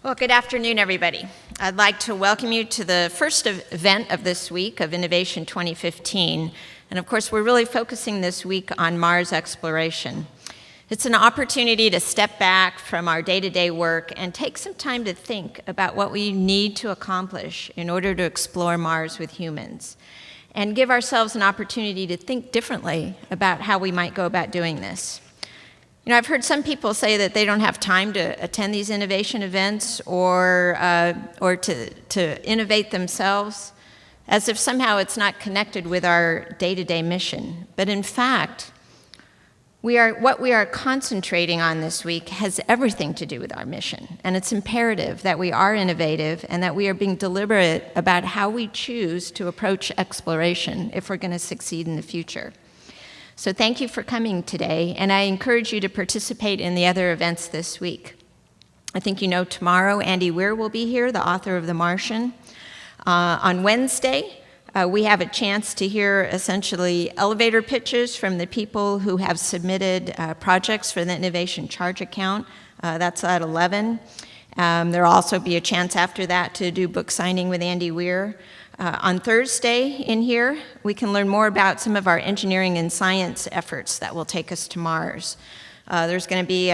Well, good afternoon, everybody. I'd like to welcome you to the first event of this week of Innovation 2015. And of course, we're really focusing this week on Mars exploration. It's an opportunity to step back from our day-to-day work and take some time to think about what we need to accomplish in order to explore Mars with humans, and give ourselves an opportunity to think differently about how we might go about doing this. You know, I've heard some people say that they don't have time to attend these innovation events or to innovate themselves, as if somehow it's not connected with our day-to-day mission. But in fact, what we are concentrating on this week has everything to do with our mission. And it's imperative that we are innovative and that we are being deliberate about how we choose to approach exploration if we're going to succeed in the future. So thank you for coming today, and I encourage you to participate in the other events this week. I think you know tomorrow Andy Weir will be here, the author of The Martian. On Wednesday, we have a chance to hear essentially elevator pitches from the people who have submitted projects for the Innovation Charge Account. That's at 11. There will also be a chance after that to do book signing with Andy Weir. On Thursday in here, we can learn more about some of our engineering and science efforts that will take us to Mars. There's going to be,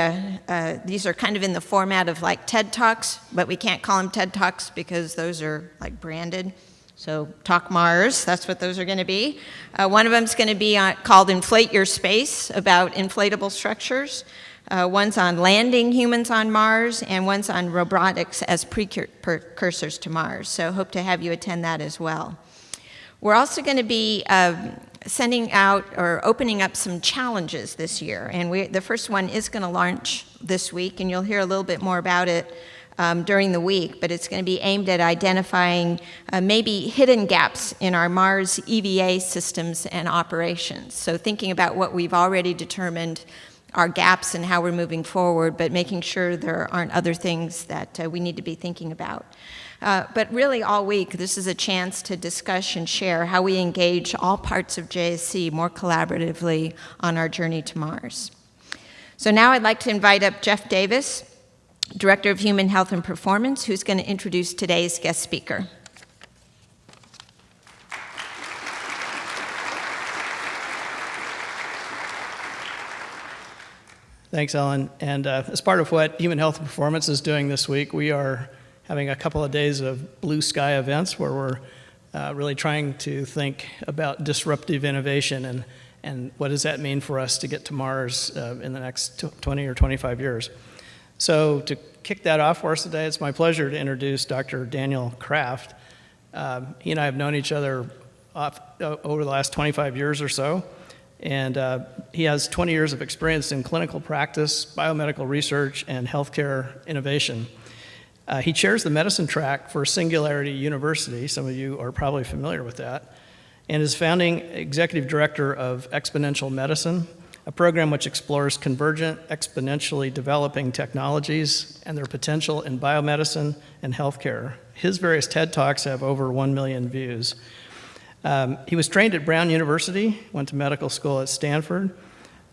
these are kind of in the format of like TED Talks, but we can't call them TED Talks because those are like branded. So Talk Mars, that's what those are going to be. One of them is going to be called Inflate Your Space, about inflatable structures. One's on landing humans on Mars, and one's on robotics as precursors to Mars. So hope to have you attend that as well. We're also going to be sending out or opening up some challenges this year. And the first one is going to launch this week, and you'll hear a little bit more about it during the week. But it's going to be aimed at identifying maybe hidden gaps in our Mars EVA systems and operations. So thinking about what we've already determined our gaps and how we're moving forward, but making sure there aren't other things that we need to be thinking about. But really all week, this is a chance to discuss and share how we engage all parts of JSC more collaboratively on our journey to Mars. So now I'd like to invite up Jeff Davis, Director of Human Health and Performance, who's going to introduce today's guest speaker. Thanks, Ellen. And as part of what Human Health and Performance is doing this week, we are having a couple of days of blue sky events where we're really trying to think about disruptive innovation and what does that mean for us to get to Mars in the next 20 or 25 years. So to kick that off for us today, it's my pleasure to introduce Dr. Daniel Kraft. He and I have known each other over the last 25 years or so. And he has 20 years of experience in clinical practice, biomedical research, and healthcare innovation. He chairs the medicine track for Singularity University. Some of you are probably familiar with that. And is founding executive director of Exponential Medicine, a program which explores convergent, exponentially developing technologies and their potential in biomedicine and healthcare. His various TED Talks have over 1 million views. He was trained at Brown University, went to medical school at Stanford,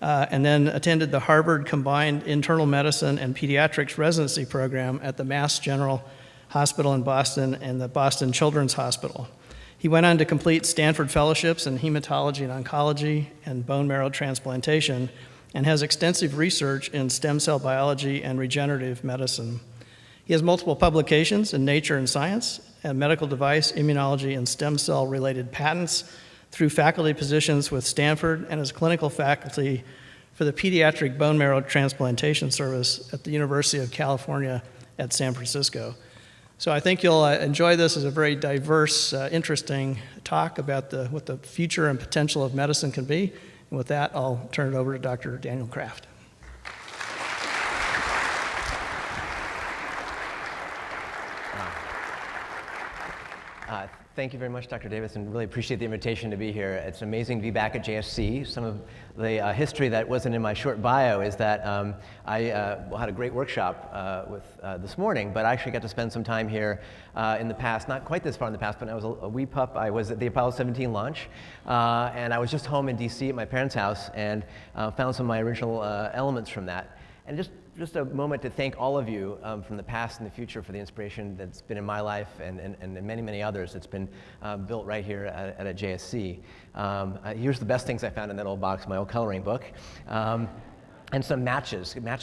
and then attended the Harvard Combined Internal Medicine and Pediatrics Residency Program at the Mass General Hospital in Boston and the Boston Children's Hospital. He went on to complete Stanford fellowships in hematology and oncology and bone marrow transplantation, and has extensive research in stem cell biology and regenerative medicine. He has multiple publications in Nature and Science, and medical device, immunology, and stem cell-related patents through faculty positions with Stanford and as clinical faculty for the Pediatric Bone Marrow Transplantation Service at the University of California at San Francisco. So I think you'll enjoy this as a very diverse, interesting talk about what the future and potential of medicine can be. And with that, I'll turn it over to Dr. Daniel Kraft. Thank you very much, Dr. Davis, and really appreciate the invitation to be here. It's amazing to be back at JSC. Some of the history that wasn't in my short bio is that I had a great workshop this morning, but I actually got to spend some time here in the past, not quite this far in the past, but I was a wee pup. I was at the Apollo 17 launch, and I was just home in DC at my parents' house and found some of my original elements from that. And just just a moment to thank all of you from the past and the future for the inspiration that's been in my life and many, many others that's been built right here at JSC. Here's the best things I found in that old box, my old coloring book. And some match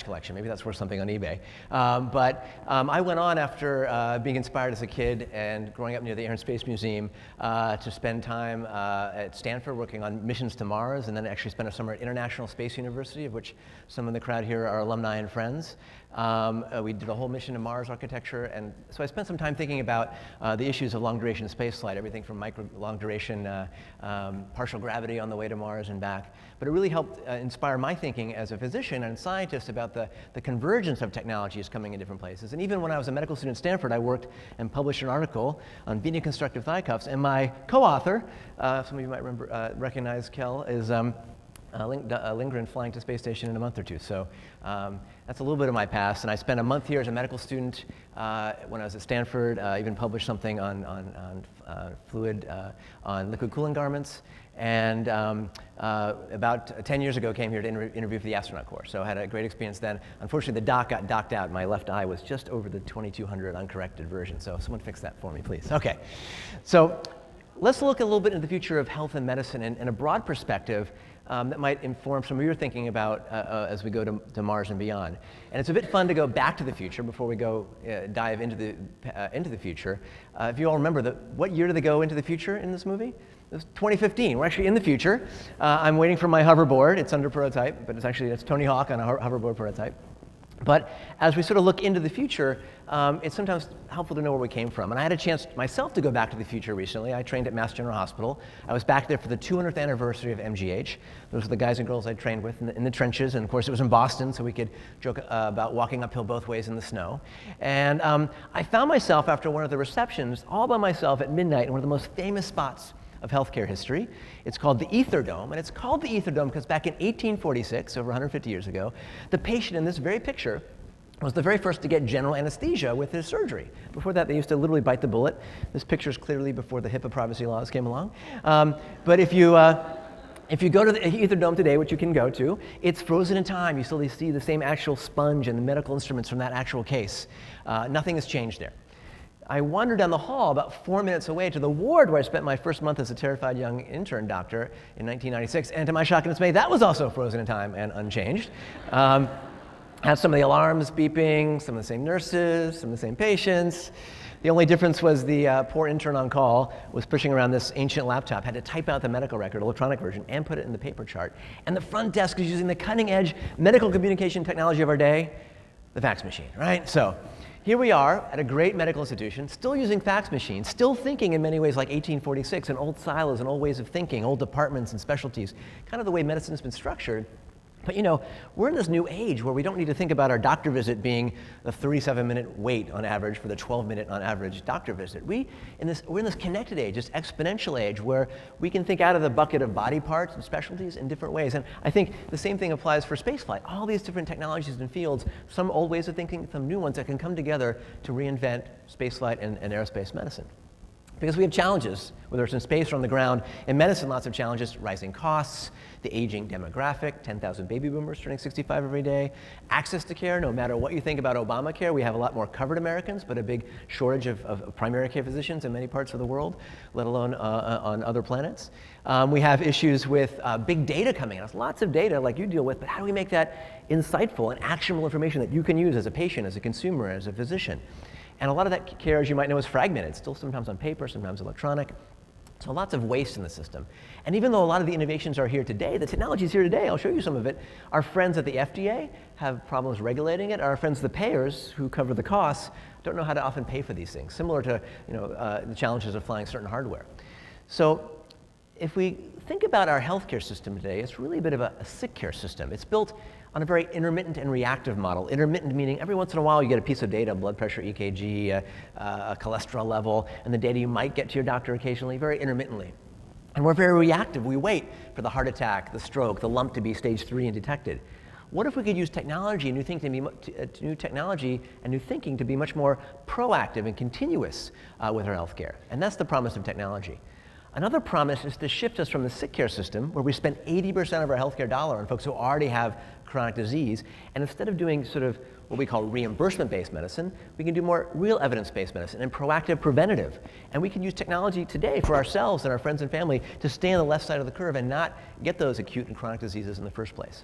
collection. Maybe that's worth something on eBay. I went on after being inspired as a kid and growing up near the Air and Space Museum to spend time at Stanford working on missions to Mars, and then actually spent a summer at International Space University, of which some in the crowd here are alumni and friends. We did a whole mission to Mars architecture, and so I spent some time thinking about the issues of long-duration spaceflight, everything from long-duration partial gravity on the way to Mars and back. But it really helped inspire my thinking as a physician and scientist about the convergence of technologies coming in different places. And even when I was a medical student at Stanford, I worked and published an article on veniconstructive thigh cuffs, and my co-author, some of you might recognize Kel, is Lindgren flying to space station in a month or two. So that's a little bit of my past. And I spent a month here as a medical student when I was at Stanford, even published something on liquid cooling garments. And about 10 years ago came here to interview for the astronaut corps. So I had a great experience then. Unfortunately, the dock got docked out. My left eye was just over the 2200 uncorrected version. So someone fix that for me, please. Okay. So let's look a little bit into the future of health and medicine in a broad perspective that might inform some of your thinking about as we go to Mars and beyond. And it's a bit fun to go back to the future before we go dive into the future. If you all remember, what year did they go into the future in this movie? It was 2015. We're actually in the future. I'm waiting for my hoverboard. It's under prototype, but it's Tony Hawk on a hoverboard prototype. But as we sort of look into the future, it's sometimes helpful to know where we came from. And I had a chance myself to go back to the future recently. I trained at Mass General Hospital. I was back there for the 200th anniversary of MGH. Those are the guys and girls I trained with in the trenches. And of course, it was in Boston, so we could joke about walking uphill both ways in the snow. And I found myself after one of the receptions all by myself at midnight in one of the most famous spots of healthcare history. It's called the Ether Dome, and it's called the Ether Dome because back in 1846, over 150 years ago, the patient in this very picture was the very first to get general anesthesia with his surgery. Before that, they used to literally bite the bullet. This picture is clearly before the HIPAA privacy laws came along. But if you go to the Ether Dome today, which you can go to, it's frozen in time. You still see the same actual sponge and the medical instruments from that actual case. Nothing has changed there. I wandered down the hall about 4 minutes away to the ward where I spent my first month as a terrified young intern doctor in 1996, and to my shock and dismay, that was also frozen in time and unchanged. Had some of the alarms beeping, some of the same nurses, some of the same patients. The only difference was the poor intern on call was pushing around this ancient laptop, had to type out the medical record, electronic version, and put it in the paper chart. And the front desk is using the cutting-edge medical communication technology of our day, the fax machine, right? So here we are at a great medical institution, still using fax machines, still thinking in many ways like 1846, and old silos and old ways of thinking, old departments and specialties, kind of the way medicine has been structured. But we're in this new age where we don't need to think about our doctor visit being the 37-minute wait on average for the 12-minute on average doctor visit. We're in this connected age, this exponential age where we can think out of the bucket of body parts and specialties in different ways. And I think the same thing applies for spaceflight. All these different technologies and fields, some old ways of thinking, some new ones that can come together to reinvent spaceflight and aerospace medicine. Because we have challenges, whether it's in space or on the ground. In medicine, lots of challenges: rising costs, the aging demographic, 10,000 baby boomers turning 65 every day, access to care. No matter what you think about Obamacare, we have a lot more covered Americans, but a big shortage of primary care physicians in many parts of the world, let alone on other planets. We have issues with big data coming at us, lots of data like you deal with, but how do we make that insightful and actionable information that you can use as a patient, as a consumer, as a physician? And a lot of that care, as you might know, is fragmented, still sometimes on paper, sometimes electronic. So lots of waste in the system. And even though a lot of the innovations are here today, the technology is here today, I'll show you some of it, our friends at the FDA have problems regulating it. Our friends, the payers who cover the costs, don't know how to often pay for these things, similar to the challenges of flying certain hardware. So if we think about our healthcare system today, it's really a bit of a sick care system. It's built on a very intermittent and reactive model. Intermittent meaning every once in a while you get a piece of data, blood pressure, EKG, a cholesterol level, and the data you might get to your doctor occasionally, very intermittently. And we're very reactive. We wait for the heart attack, the stroke, the lump to be stage 3 and detected. What if we could use technology and new technology and new thinking to be much more proactive and continuous with our healthcare? And that's the promise of technology. Another promise is to shift us from the sick care system, where we spend 80% of our healthcare dollar on folks who already have chronic disease, and instead of doing sort of what we call reimbursement-based medicine, we can do more real evidence-based medicine and proactive preventative. And we can use technology today for ourselves and our friends and family to stay on the left side of the curve and not get those acute and chronic diseases in the first place.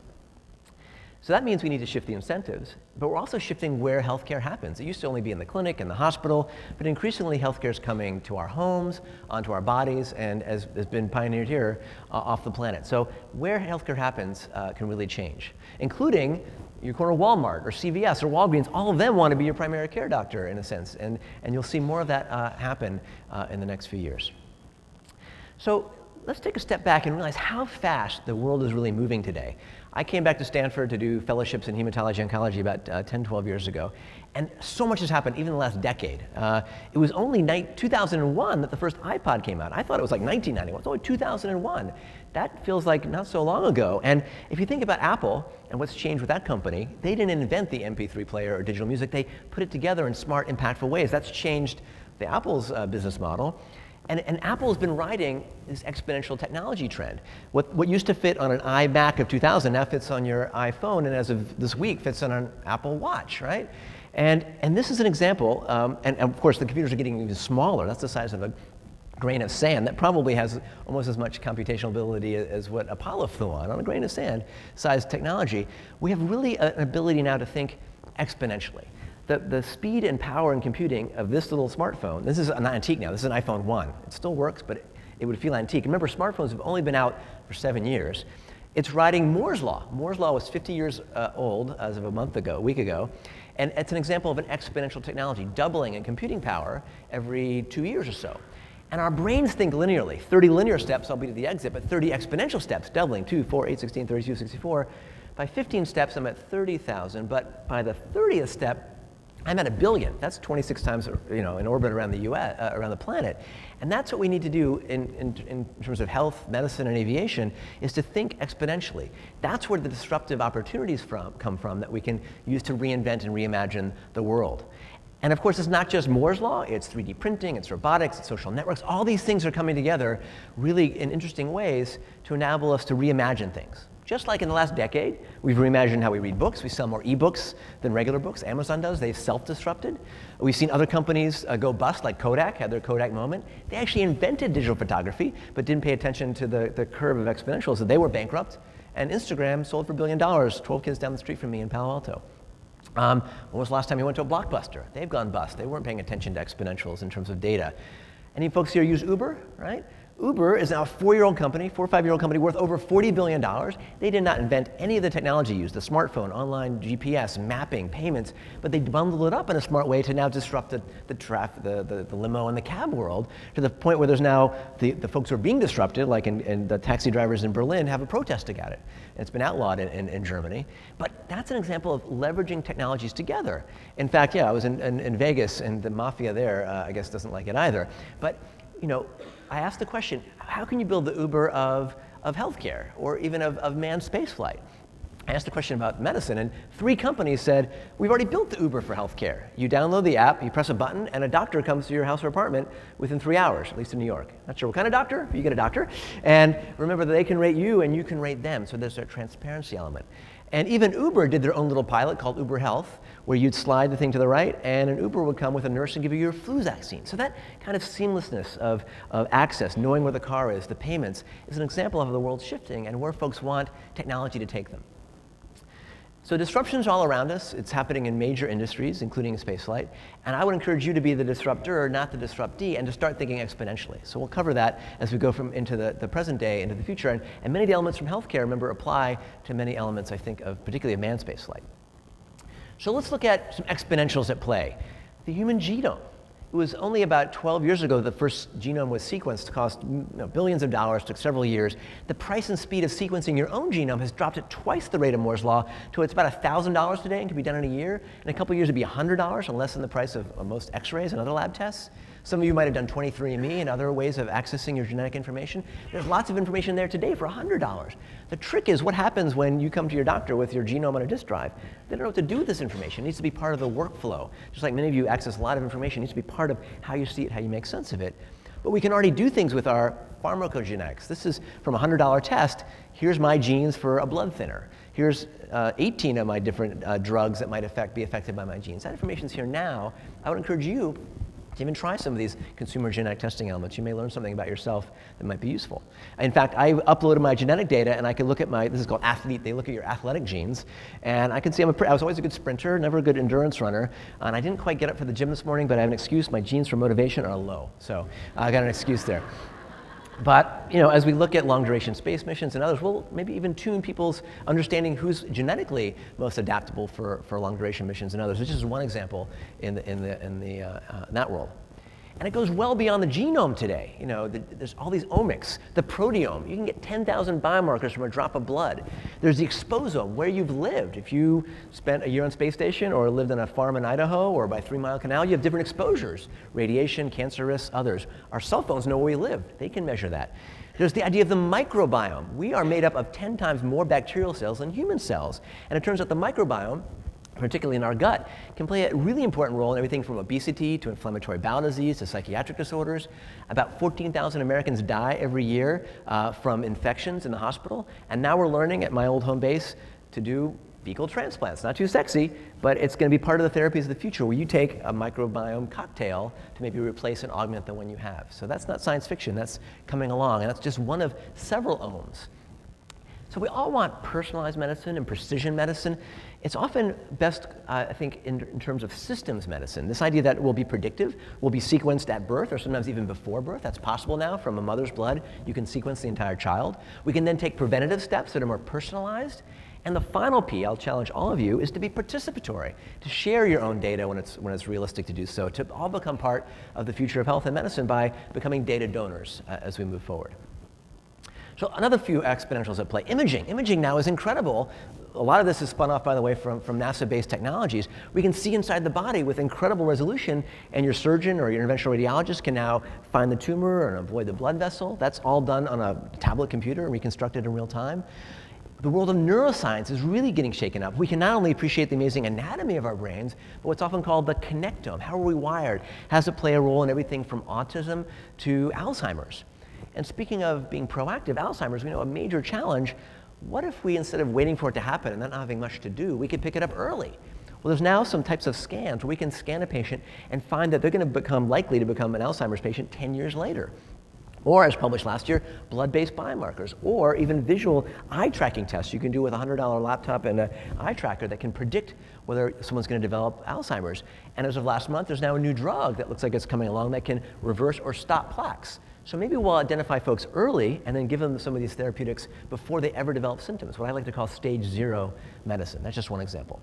So that means we need to shift the incentives, but we're also shifting where healthcare happens. It used to only be in the clinic and the hospital, but increasingly healthcare is coming to our homes, onto our bodies, and as has been pioneered here, off the planet. So where healthcare happens can really change, including your corner Walmart or CVS or Walgreens. All of them want to be your primary care doctor in a sense, and you'll see more of that happen in the next few years. So let's take a step back and realize how fast the world is really moving today. I came back to Stanford to do fellowships in hematology oncology about 10, 12 years ago, and so much has happened even in the last decade. It was only 2001 that the first iPod came out. I thought it was like 1991. It's only 2001. That feels like not so long ago. And if you think about Apple and what's changed with that company, they didn't invent the MP3 player or digital music. They put it together in smart, impactful ways. That's changed the Apple's business model. And Apple has been riding this exponential technology trend. What used to fit on an iMac of 2000 now fits on your iPhone, and as of this week fits on an Apple Watch, right? And this is an example, and of course the computers are getting even smaller. That's the size of a grain of sand. That probably has almost as much computational ability as what Apollo flew on a grain of sand size technology. We have really an ability now to think exponentially. The speed and power and computing of this little smartphone, this is an antique now, this is an iPhone 1. It still works, but it would feel antique. Remember, smartphones have only been out for 7 years. It's riding Moore's Law. Moore's Law was 50 years old as of a week ago, and it's an example of an exponential technology, doubling in computing power every 2 years or so. And our brains think linearly, 30 linear steps, I'll be to the exit, but 30 exponential steps, doubling, 2, 4, 8, 16, 32, 64. By 15 steps, I'm at 30,000, but by the 30th step, I'm at 1 billion. That's 26 times, in orbit around the U.S., around the planet. And that's what we need to do in terms of health, medicine, and aviation, is to think exponentially. That's where the disruptive opportunities come from that we can use to reinvent and reimagine the world. And of course, it's not just Moore's Law, it's 3D printing, it's robotics, it's social networks. All these things are coming together really in interesting ways to enable us to reimagine things. Just like in the last decade, we've reimagined how we read books. We sell more ebooks than regular books. Amazon does. They've self-disrupted. We've seen other companies go bust, like Kodak had their Kodak moment. They actually invented digital photography, but didn't pay attention to the curve of exponentials. So they were bankrupt. And Instagram sold for $1 billion, 12 kids down the street from me in Palo Alto. When was the last time you went to a Blockbuster? They've gone bust. They weren't paying attention to exponentials in terms of data. Any folks here use Uber, right? Uber is now a 4-year-old company, 4 or 5-year-old company worth over $40 billion. They did not invent any of the technology used, the smartphone, online GPS, mapping, payments, but they bundled it up in a smart way to now disrupt the limo and the cab world to the point where there's now the folks who are being disrupted, like in the taxi drivers in Berlin, have a protest about it. And it's been outlawed in Germany. But that's an example of leveraging technologies together. In fact, I was in Vegas, and the mafia there, I guess, doesn't like it either. But, I asked the question, how can you build the Uber of healthcare or even of manned spaceflight? I asked the question about medicine, and 3 companies said, we've already built the Uber for healthcare. You download the app, you press a button, and a doctor comes to your house or apartment within 3 hours, at least in New York. Not sure what kind of doctor, but you get a doctor. And remember that they can rate you and you can rate them, so there's a transparency element. And even Uber did their own little pilot called Uber Health, where you'd slide the thing to the right, and an Uber would come with a nurse and give you your flu vaccine. So that kind of seamlessness of access, knowing where the car is, the payments, is an example of how the world's shifting and where folks want technology to take them. So disruption's all around us. It's happening in major industries, including spaceflight. And I would encourage you to be the disruptor, not the disruptee, and to start thinking exponentially. So we'll cover that as we go into the present day, into the future. And many of the elements from healthcare, remember, apply to many elements, I think, particularly of manned spaceflight. So let's look at some exponentials at play. The human genome. It was only about 12 years ago the first genome was sequenced. It cost billions of dollars, took several years. The price and speed of sequencing your own genome has dropped at twice the rate of Moore's Law to it's about $1,000 today and can be done in a year. In a couple of years it'd be $100 and less than the price of most x-rays and other lab tests. Some of you might have done 23andMe and other ways of accessing your genetic information. There's lots of information there today for $100. The trick is what happens when you come to your doctor with your genome on a disk drive. They don't know what to do with this information. It needs to be part of the workflow. Just like many of you access a lot of information, it needs to be part of how you see it, how you make sense of it. But we can already do things with our pharmacogenetics. This is from a $100 test. Here's my genes for a blood thinner. Here's 18 of my different drugs that might be affected by my genes. That information's here now. I would encourage you to even try some of these consumer genetic testing elements. You may learn something about yourself that might be useful. In fact, I uploaded my genetic data, and I could look at this is called Athlete. They look at your athletic genes. And I can see I was always a good sprinter, never a good endurance runner. And I didn't quite get up for the gym this morning, but I have an excuse. My genes for motivation are low. So I got an excuse there. But as we look at long-duration space missions and others, we'll maybe even tune people's understanding who's genetically most adaptable for long-duration missions and others, which is one example in that world. And it goes well beyond the genome today. There's all these omics, the proteome. You can get 10,000 biomarkers from a drop of blood. There's the exposome, where you've lived. If you spent a year on space station or lived on a farm in Idaho or by 3 Mile Canal, you have different exposures: radiation, cancer risks, others. Our cell phones know where we live. They can measure that. There's the idea of the microbiome. We are made up of 10 times more bacterial cells than human cells. And it turns out the microbiome, particularly in our gut, can play a really important role in everything from obesity to inflammatory bowel disease to psychiatric disorders. About 14,000 Americans die every year from infections in the hospital. And now we're learning at my old home base to do fecal transplants. Not too sexy, but it's going to be part of the therapies of the future, where you take a microbiome cocktail to maybe replace and augment the one you have. So that's not science fiction. That's coming along. And that's just one of several ohms. So we all want personalized medicine and precision medicine. It's often best, I think, in terms of systems medicine. This idea that will be predictive, will be sequenced at birth or sometimes even before birth. That's possible now. From a mother's blood, you can sequence the entire child. We can then take preventative steps that are more personalized. And the final P, I'll challenge all of you, is to be participatory, to share your own data when it's realistic to do so, to all become part of the future of health and medicine by becoming data donors as we move forward. So another few exponentials at play. Imaging. Imaging now is incredible. A lot of this is spun off, by the way, from NASA-based technologies. We can see inside the body with incredible resolution, and your surgeon or your interventional radiologist can now find the tumor and avoid the blood vessel. That's all done on a tablet computer and reconstructed in real time. The world of neuroscience is really getting shaken up. We can not only appreciate the amazing anatomy of our brains, but what's often called the connectome. How are we wired? How does it play a role in everything from autism to Alzheimer's? And speaking of being proactive, Alzheimer's, we know a major challenge. What if we, instead of waiting for it to happen and not having much to do, we could pick it up early? Well, there's now some types of scans where we can scan a patient and find that they're going to become likely to become an Alzheimer's patient 10 years later. Or, as published last year, blood-based biomarkers, or even visual eye tracking tests you can do with a $100 laptop and an eye tracker that can predict whether someone's going to develop Alzheimer's. And as of last month, there's now a new drug that looks like it's coming along that can reverse or stop plaques. So maybe we'll identify folks early and then give them some of these therapeutics before they ever develop symptoms, what I like to call stage 0 medicine. That's just one example.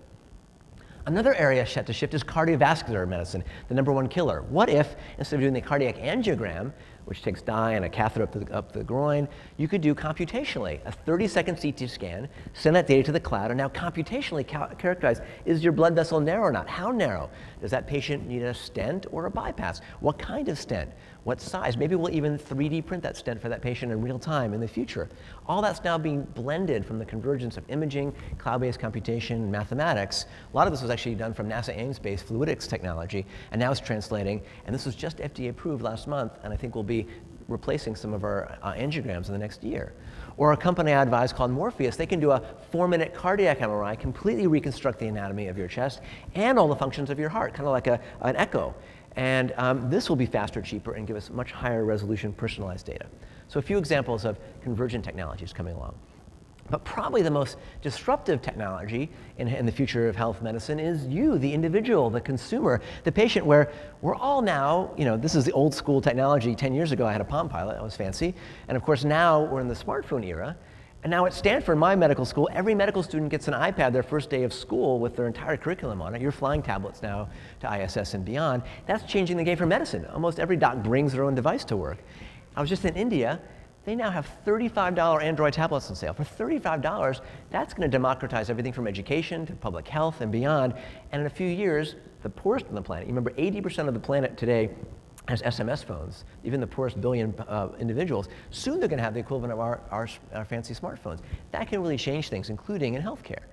Another area set to shift is cardiovascular medicine, the #1 killer. What if, instead of doing the cardiac angiogram, which takes dye and a catheter up the groin, you could do computationally a 30-second CT scan, send that data to the cloud, and now computationally characterize, is your blood vessel narrow or not? How narrow? Does that patient need a stent or a bypass? What kind of stent? What size? Maybe we'll even 3D print that stent for that patient in real time in the future. All that's now being blended from the convergence of imaging, cloud-based computation, and mathematics. A lot of this was actually done from NASA Ames-based fluidics technology, and now it's translating, and this was just FDA approved last month, and I think will be replacing some of our angiograms in the next year. Or a company I advise called Morpheus, they can do a 4-minute cardiac MRI, completely reconstruct the anatomy of your chest and all the functions of your heart, kind of like an echo. And this will be faster, cheaper, and give us much higher resolution personalized data. So a few examples of convergent technologies coming along. But probably the most disruptive technology in the future of health medicine is you, the individual, the consumer, the patient, where we're all now, this is the old school technology. 10 years ago, I had a Palm Pilot. That was fancy. And of course, now we're in the smartphone era. And now at Stanford, my medical school, every medical student gets an iPad their first day of school with their entire curriculum on it. You're flying tablets now to ISS and beyond. That's changing the game for medicine. Almost every doc brings their own device to work. I was just in India. They now have $35 Android tablets on sale. For $35, that's going to democratize everything from education to public health and beyond. And in a few years, the poorest on the planet, you remember 80% of the planet today has SMS phones, even the poorest billion individuals. Soon they're going to have the equivalent of our fancy smartphones. That can really change things, including in healthcare.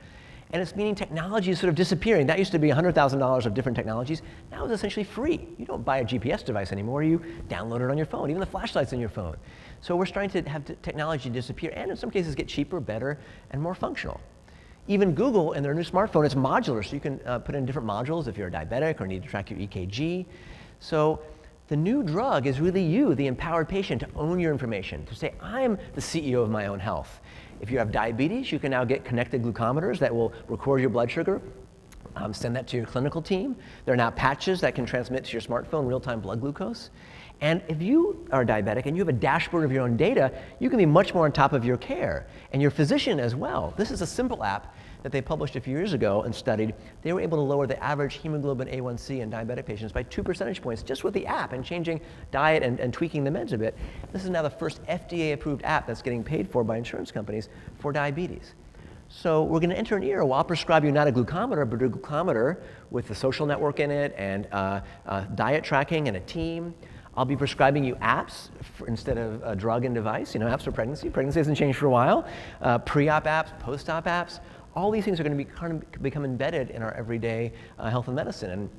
And it's meaning technology is sort of disappearing. That used to be $100,000 of different technologies. Now it's essentially free. You don't buy a GPS device anymore. You download it on your phone, even the flashlight's in your phone. So we're starting to have technology disappear, and in some cases get cheaper, better, and more functional. Even Google and their new smartphone, it's modular, so you can put in different modules if you're a diabetic or need to track your EKG. So the new drug is really you, the empowered patient, to own your information, to say, I'm the CEO of my own health. If you have diabetes, you can now get connected glucometers that will record your blood sugar, send that to your clinical team. There are now patches that can transmit to your smartphone real-time blood glucose. And if you are diabetic and you have a dashboard of your own data, you can be much more on top of your care, and your physician as well. This is a simple app that they published a few years ago and studied. They were able to lower the average hemoglobin A1C in diabetic patients by 2 percentage points just with the app and changing diet and tweaking the meds a bit. This is now the first FDA-approved app that's getting paid for by insurance companies for diabetes. So we're going to enter an era where I'll prescribe you not a glucometer, but a glucometer with the social network in it and diet tracking and a team. I'll be prescribing you apps instead of a drug and device. You know, apps for pregnancy. Pregnancy hasn't changed for a while. Pre-op apps, post-op apps. All these things are going to become embedded in our everyday health and medicine. And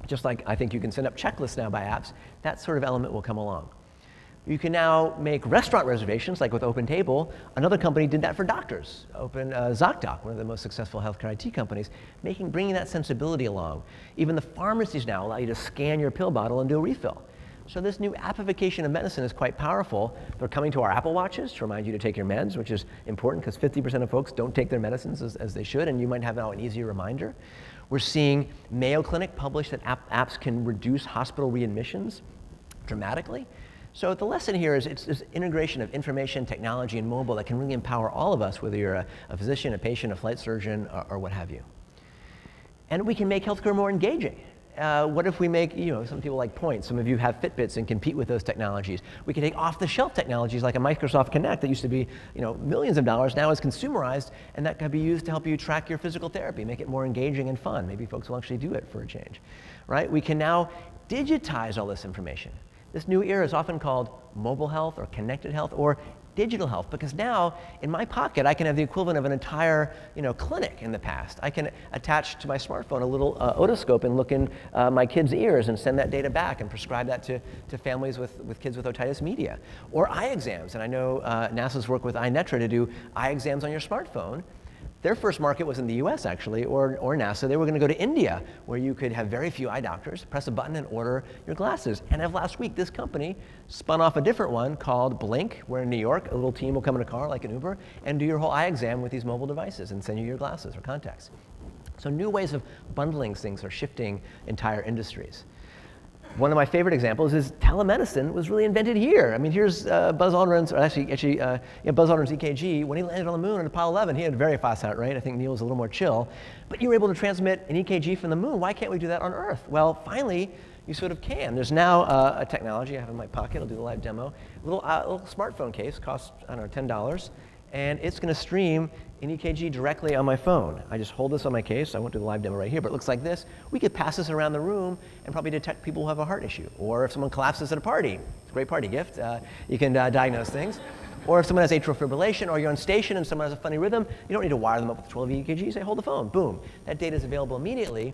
just like I think you can send up checklists now by apps, that sort of element will come along. You can now make restaurant reservations, like with OpenTable. Another company did that for doctors. ZocDoc, one of the most successful healthcare IT companies, bringing that sensibility along. Even the pharmacies now allow you to scan your pill bottle and do a refill. So this new appification of medicine is quite powerful. They're coming to our Apple Watches to remind you to take your meds, which is important because 50% of folks don't take their medicines as they should, and you might have now an easier reminder. We're seeing Mayo Clinic publish that apps can reduce hospital readmissions dramatically. So the lesson here is it's this integration of information, technology, and mobile that can really empower all of us, whether you're a physician, a patient, a flight surgeon, or what have you. And we can make healthcare more engaging. What if we make, some people like points. Some of you have Fitbits and compete with those technologies. We can take off-the-shelf technologies like a Microsoft Kinect that used to be, millions of dollars, now is consumerized, and that can be used to help you track your physical therapy, make it more engaging and fun. Maybe folks will actually do it for a change, right? We can now digitize all this information. This new era is often called mobile health or connected health or digital health, because now in my pocket I can have the equivalent of an entire clinic in the past. I can attach to my smartphone a little otoscope and look in my kids' ears and send that data back and prescribe that to families with kids with otitis media. Or eye exams, and I know NASA's work with iNetra to do eye exams on your smartphone. Their first market was in the US actually, or NASA. They were going to go to India, where you could have very few eye doctors, press a button and order your glasses. And as of last week, this company spun off a different one called Blink, where in New York, a little team will come in a car like an Uber and do your whole eye exam with these mobile devices and send you your glasses or contacts. So new ways of bundling things are shifting entire industries. One of my favorite examples is telemedicine was really invented here. I mean, here's Buzz Aldrin's, or Buzz Aldrin's EKG. When he landed on the moon on Apollo 11, he had a very fast heart rate. I think Neil was a little more chill. But you were able to transmit an EKG from the moon. Why can't we do that on Earth? Well, finally, you sort of can. There's now a technology I have in my pocket. I'll do the live demo. A little smartphone case costs, I don't know, $10. And it's going to stream an EKG directly on my phone. I just hold this on my case. I won't do the live demo right here, but it looks like this. We could pass this around the room and probably detect people who have a heart issue. Or if someone collapses at a party, it's a great party gift. You can diagnose things. Or if someone has atrial fibrillation, or you're on station and someone has a funny rhythm, you don't need to wire them up with 12 EKG. You say, hold the phone, boom. That data is available immediately.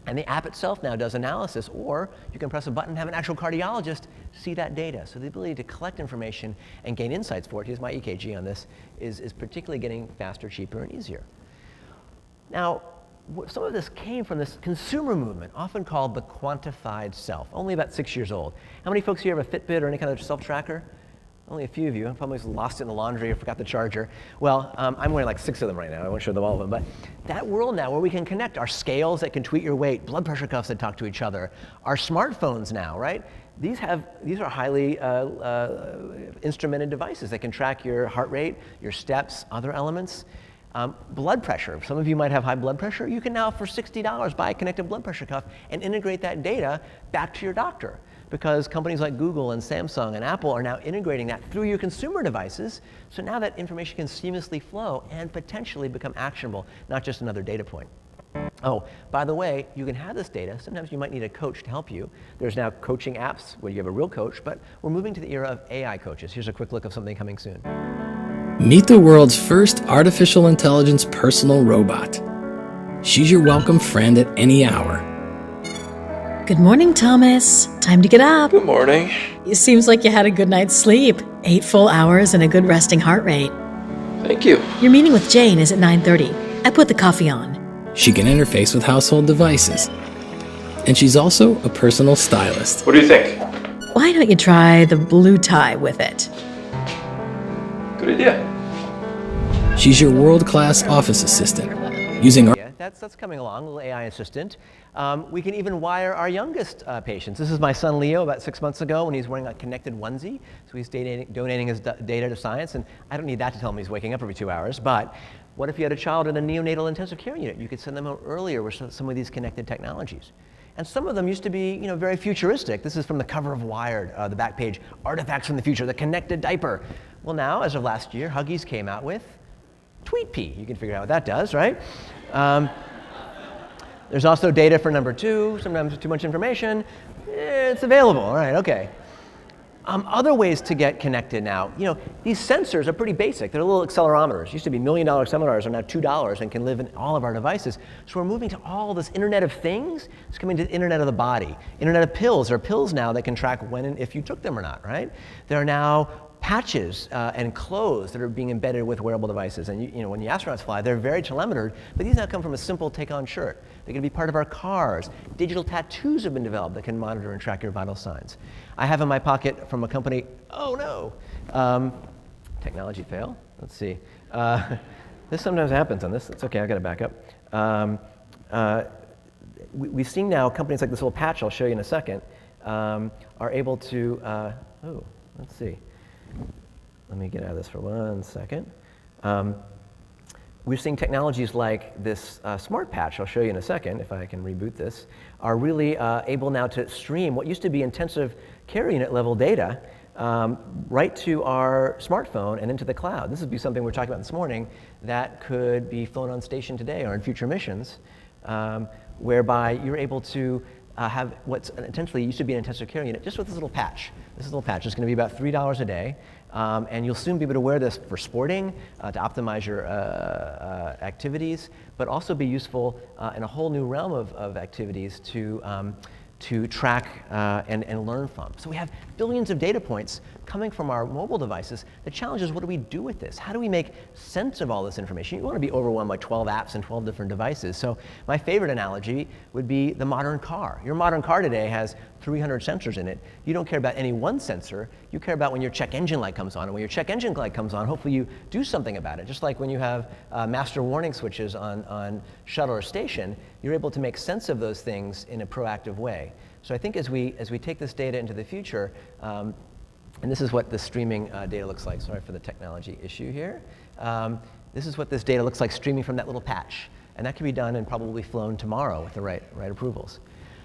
And the app itself now does analysis, or you can press a button and have an actual cardiologist see that data. So the ability to collect information and gain insights for it, here's my EKG on this, is particularly getting faster, cheaper, and easier. Now, some of this came from this consumer movement, often called the quantified self, only about 6 years old. How many folks here have a Fitbit or any kind of self-tracker? Only a few of you. I probably lost it in the laundry or forgot the charger. Well, I'm wearing like 6 of them right now. I won't show them all of them. But that world now where we can connect our scales that can tweet your weight, blood pressure cuffs that talk to each other, our smartphones now, right? These are highly instrumented devices that can track your heart rate, your steps, other elements. Blood pressure. Some of you might have high blood pressure. You can now, for $60, buy a connected blood pressure cuff and integrate that data back to your doctor, because companies like Google and Samsung and Apple are now integrating that through your consumer devices. So now that information can seamlessly flow and potentially become actionable, not just another data point. Oh, by the way, you can have this data. Sometimes you might need a coach to help you. There's now coaching apps where you have a real coach, but we're moving to the era of AI coaches. Here's a quick look of something coming soon. Meet the world's first artificial intelligence personal robot. She's your welcome friend at any hour. Good morning, Thomas. Time to get up. Good morning. It seems like you had a good night's sleep. 8 full hours and a good resting heart rate. Thank you. Your meeting with Jane is at 9:30. I put the coffee on. She can interface with household devices. And she's also a personal stylist. What do you think? Why don't you try the blue tie with it? Good idea. She's your world-class office assistant, using our Yeah, that's coming along, a little AI assistant. We can even wire our youngest patients. This is my son Leo about 6 months ago when he's wearing a connected onesie. So he's donating his data to science, and I don't need that to tell him he's waking up every 2 hours. But what if you had a child in a neonatal intensive care unit? You could send them out earlier with some of these connected technologies. And some of them used to be, very futuristic. This is from the cover of Wired, the back page, Artifacts from the Future, the connected diaper. Well, now, as of last year, Huggies came out with TweetPea. You can figure out what that does, right? There's also data for number 2. Sometimes too much information. It's available. All right, okay. Other ways to get connected now. These sensors are pretty basic. They're little accelerometers. Used to be $1 million accelerometers are now $2 and can live in all of our devices. So we're moving to all this Internet of Things. It's coming to the Internet of the body. Internet of Pills. There are pills now that can track when and if you took them or not, right? There are now patches and clothes that are being embedded with wearable devices. And when the astronauts fly, they're very telemetered, but these now come from a simple take-on shirt. They're going to be part of our cars. Digital tattoos have been developed that can monitor and track your vital signs. I have in my pocket from a company, oh no, technology fail. Let's see. This sometimes happens on this. It's okay, I got to back up. We've seen now companies like this little patch, I'll show you in a second, are able to, let's see. Let me get out of this for 1 second. We're seeing technologies like this smart patch, I'll show you in a second, if I can reboot this, are really able now to stream what used to be intensive care unit level data right to our smartphone and into the cloud. This would be something we're talking about this morning that could be flown on station today or in future missions, whereby you're able to have what's essentially used to be an intensive care unit just with this little patch. This little patch is going to be about $3 a day, and you'll soon be able to wear this for sporting, to optimize your activities, but also be useful in a whole new realm of activities to track and learn from. So we have billions of data points coming from our mobile devices. The challenge is, what do we do with this? How do we make sense of all this information? You want to be overwhelmed by 12 apps and 12 different devices. So my favorite analogy would be the modern car. Your modern car today has 300 sensors in it. You don't care about any one sensor. You care about when your check engine light comes on. And when your check engine light comes on, hopefully you do something about it. Just like when you have master warning switches on shuttle or station, you're able to make sense of those things in a proactive way. So I think as we take this data into the future, and this is what the streaming data looks like. Sorry for the technology issue here. This is what this data looks like streaming from that little patch. And that can be done and probably flown tomorrow with the right approvals.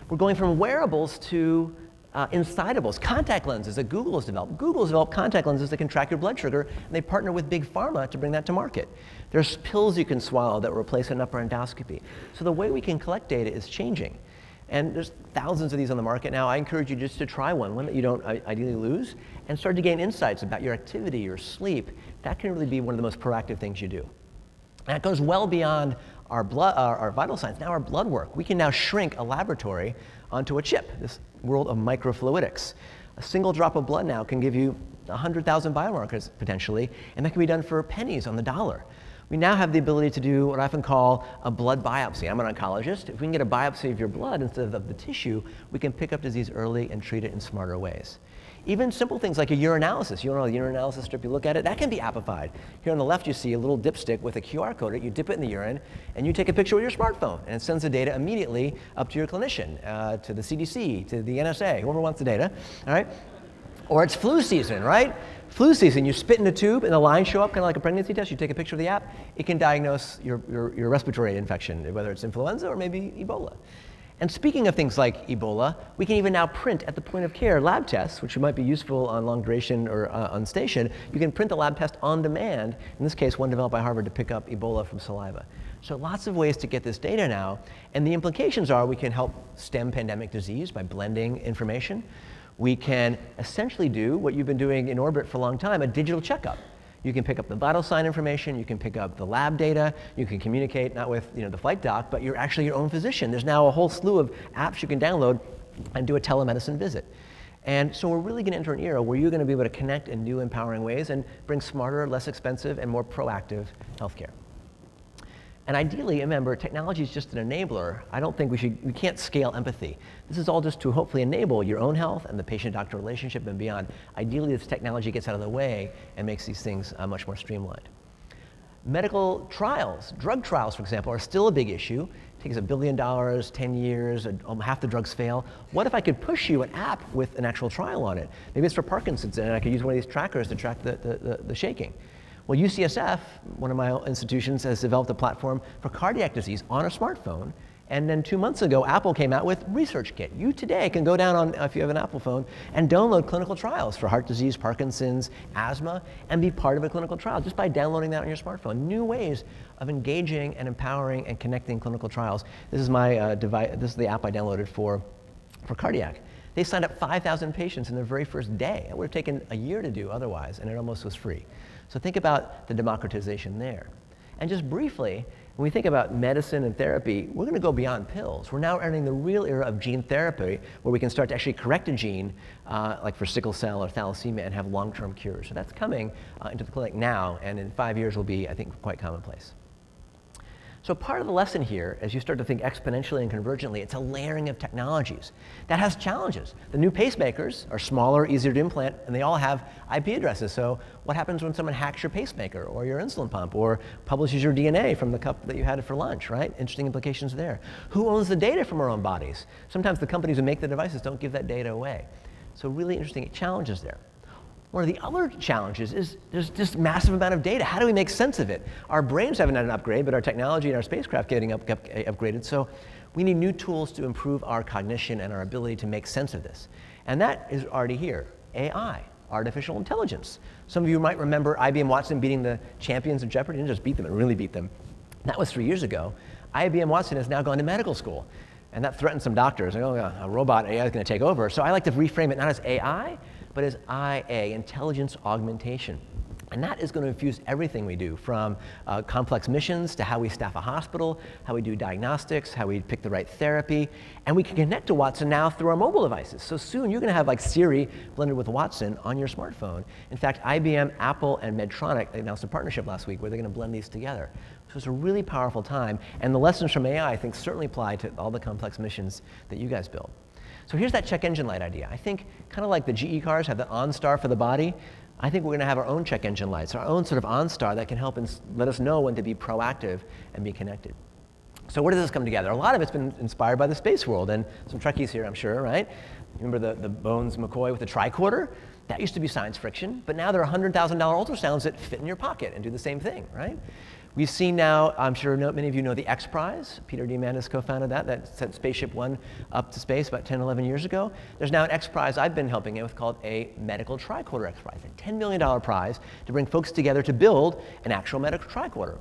We're going from wearables to insidables, contact lenses that Google has developed. Google has developed contact lenses that can track your blood sugar, and they partner with Big Pharma to bring that to market. There's pills you can swallow that replace an upper endoscopy. So the way we can collect data is changing. And there's thousands of these on the market now. I encourage you just to try one that you don't ideally lose, and start to gain insights about your activity, your sleep. That can really be one of the most proactive things you do. And it goes well beyond our vital signs. Now our blood work. We can now shrink a laboratory onto a chip, this world of microfluidics. A single drop of blood now can give you 100,000 biomarkers potentially, and that can be done for pennies on the dollar. We now have the ability to do what I often call a blood biopsy. I'm an oncologist. If we can get a biopsy of your blood instead of the tissue, we can pick up disease early and treat it in smarter ways. Even simple things like a urinalysis. You know the urinalysis strip, you look at it, that can be appified. Here on the left, you see a little dipstick with a QR code. You dip it in the urine, and you take a picture with your smartphone, and it sends the data immediately up to your clinician, to the CDC, to the NSA, whoever wants the data, all right? Or it's flu season, right? Flu season, you spit in a tube and the lines show up, kind of like a pregnancy test. You take a picture of the app, it can diagnose your respiratory infection, whether it's influenza or maybe Ebola. And speaking of things like Ebola, we can even now print at the point of care lab tests, which might be useful on long duration or on station. You can print the lab test on demand, in this case, one developed by Harvard to pick up Ebola from saliva. So lots of ways to get this data now, and the implications are we can help stem pandemic disease by blending information. We can essentially do what you've been doing in orbit for a long time, a digital checkup. You can pick up the vital sign information, you can pick up the lab data, you can communicate not with the flight doc, but you're actually your own physician. There's now a whole slew of apps you can download and do a telemedicine visit. And so we're really going to enter an era where you're going to be able to connect in new, empowering ways and bring smarter, less expensive, and more proactive healthcare. And ideally, remember, technology is just an enabler. I don't think we can't scale empathy. This is all just to hopefully enable your own health and the patient-doctor relationship and beyond. Ideally, this technology gets out of the way and makes these things much more streamlined. Medical trials, drug trials, for example, are still a big issue. It takes $1 billion, 10 years, half the drugs fail. What if I could push you an app with an actual trial on it? Maybe it's for Parkinson's, and I could use one of these trackers to track the shaking. Well, UCSF, one of my institutions, has developed a platform for cardiac disease on a smartphone. And then 2 months ago, Apple came out with ResearchKit. You today can go down on, if you have an Apple phone, and download clinical trials for heart disease, Parkinson's, asthma, and be part of a clinical trial just by downloading that on your smartphone. New ways of engaging and empowering and connecting clinical trials. This is my device. This is the app I downloaded for cardiac. They signed up 5,000 patients in their very first day. It would have taken a year to do otherwise, and it almost was free. So think about the democratization there. And just briefly, when we think about medicine and therapy, we're going to go beyond pills. We're now entering the real era of gene therapy, where we can start to actually correct a gene, like for sickle cell or thalassemia, and have long-term cures. So that's coming into the clinic now, and in 5 years will be, I think, quite commonplace. So part of the lesson here, as you start to think exponentially and convergently, it's a layering of technologies. That has challenges. The new pacemakers are smaller, easier to implant, and they all have IP addresses. So what happens when someone hacks your pacemaker or your insulin pump or publishes your DNA from the cup that you had for lunch, right? Interesting implications there. Who owns the data from our own bodies? Sometimes the companies who make the devices don't give that data away. So really interesting challenges there. One of the other challenges is there's just massive amount of data. How do we make sense of it? Our brains haven't had an upgrade, but our technology and our spacecraft getting upgraded. So we need new tools to improve our cognition and our ability to make sense of this. And that is already here. AI, artificial intelligence. Some of you might remember IBM Watson beating the champions of Jeopardy. It didn't just beat them, it really beat them. That was 3 years ago. IBM Watson has now gone to medical school. And that threatened some doctors. Like, oh, yeah, a robot AI is going to take over. So I like to reframe it not as AI, but as IA, intelligence augmentation. And that is going to infuse everything we do, from complex missions to how we staff a hospital, how we do diagnostics, how we pick the right therapy. And we can connect to Watson now through our mobile devices. So soon you're going to have like Siri blended with Watson on your smartphone. In fact, IBM, Apple, and Medtronic announced a partnership last week where they're going to blend these together. So it's a really powerful time. And the lessons from AI, I think, certainly apply to all the complex missions that you guys build. So here's that check engine light idea. I think kind of like the GE cars have the OnStar for the body, I think we're going to have our own check engine lights, our own sort of OnStar that can help let us know when to be proactive and be connected. So where does this come together? A lot of it's been inspired by the space world, and some Trekkies here, I'm sure, right? Remember the Bones McCoy with the tricorder? That used to be science fiction, but now there are $100,000 ultrasounds that fit in your pocket and do the same thing, right? We've seen now, I'm sure many of you know the X Prize. Peter Diamandis co-founded that sent Spaceship One up to space about 10, 11 years ago. There's now an X Prize I've been helping with called a Medical Tricorder X Prize, a $10 million prize to bring folks together to build an actual medical tricorder.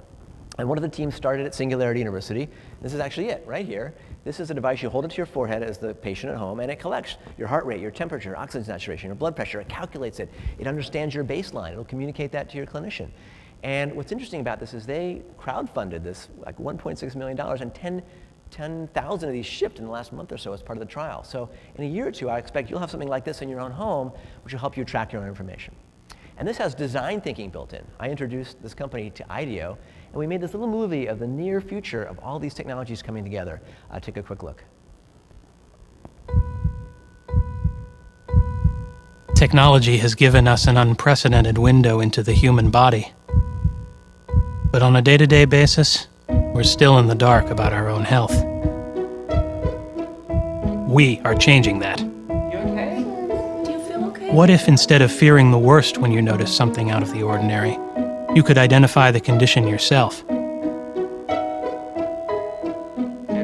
And one of the teams started at Singularity University. This is actually it, right here. This is a device you hold it to your forehead as the patient at home, and it collects your heart rate, your temperature, oxygen saturation, your blood pressure. It calculates it. It understands your baseline. It'll communicate that to your clinician. And what's interesting about this is they crowdfunded this, like $1.6 million, and 10,000 of these shipped in the last month or so as part of the trial. So in a year or two, I expect you'll have something like this in your own home, which will help you track your own information. And this has design thinking built in. I introduced this company to IDEO, and we made this little movie of the near future of all these technologies coming together. Take a quick look. Technology has given us an unprecedented window into the human body. But on a day-to-day basis, we're still in the dark about our own health. We are changing that. You okay? Do you feel okay? What if instead of fearing the worst when you notice something out of the ordinary, you could identify the condition yourself?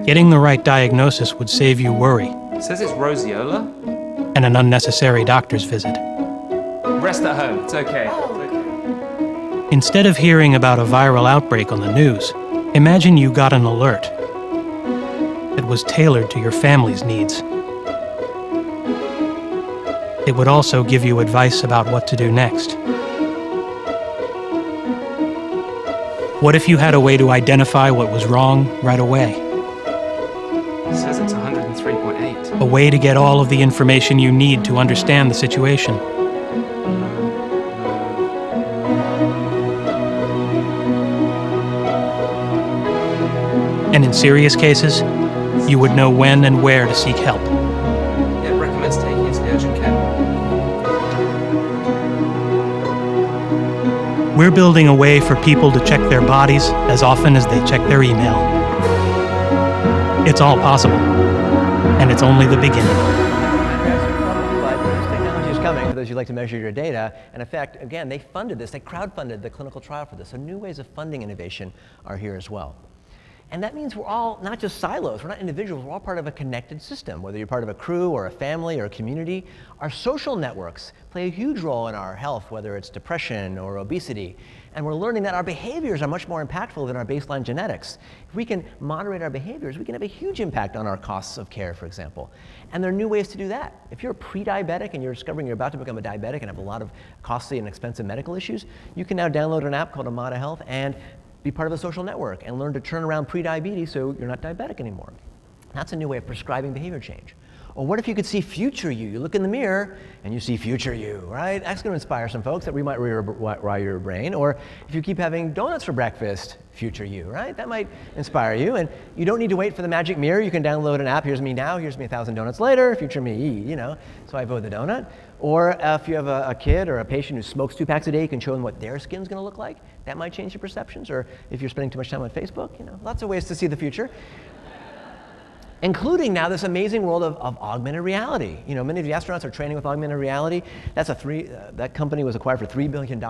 Getting the right diagnosis would save you worry It says it's roseola. and an unnecessary doctor's visit. Rest at home. It's okay. Instead of hearing about a viral outbreak on the news, imagine you got an alert that was tailored to your family's needs. It would also give you advice about what to do next. What if you had a way to identify what was wrong right away? It says it's 103.8. A way to get all of the information you need to understand the situation. And in serious cases, you would know when and where to seek help. It recommends taking it to the urgent care. We're building a way for people to check their bodies as often as they check their email. It's all possible, and it's only the beginning. But this technology is coming for those who like to measure your data. And in fact, again, they funded this. They crowdfunded the clinical trial for this. So new ways of funding innovation are here as well. And that means we're all not just silos, we're not individuals, we're all part of a connected system. Whether you're part of a crew or a family or a community, our social networks play a huge role in our health, whether it's depression or obesity. And we're learning that our behaviors are much more impactful than our baseline genetics. If we can moderate our behaviors, we can have a huge impact on our costs of care, for example. And there are new ways to do that. If you're pre-diabetic and you're discovering you're about to become a diabetic and have a lot of costly and expensive medical issues, you can now download an app called Amada Health and be part of a social network and learn to turn around pre-diabetes so you're not diabetic anymore. That's a new way of prescribing behavior change. Or what if you could see future you? You look in the mirror and you see future you, right? That's going to inspire some folks that might rewire your brain. Or if you keep having donuts for breakfast, future you, right? That might inspire you. And you don't need to wait for the magic mirror. You can download an app. Here's me now. Here's me 1,000 donuts later. Future me, you know. So I vote the donut. Or if you have a kid or a patient who smokes 2 packs a day, you can show them what their skin's going to look like. That might change your perceptions. Or if you're spending too much time on Facebook, you know, lots of ways to see the future. Including now this amazing world of augmented reality. You know, many of the astronauts are training with augmented reality. That's that company was acquired for $3 billion.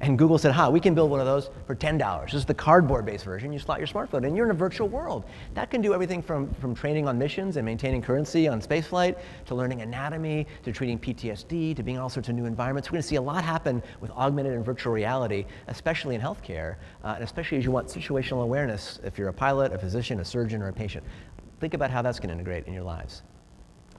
And Google said, we can build one of those for $10. This is the cardboard-based version. You slot your smartphone and you're in a virtual world. That can do everything from training on missions and maintaining currency on spaceflight, to learning anatomy, to treating PTSD, to being in all sorts of new environments. We're going to see a lot happen with augmented and virtual reality, especially in healthcare, and especially as you want situational awareness if you're a pilot, a physician, a surgeon, or a patient. Think about how that's going to integrate in your lives.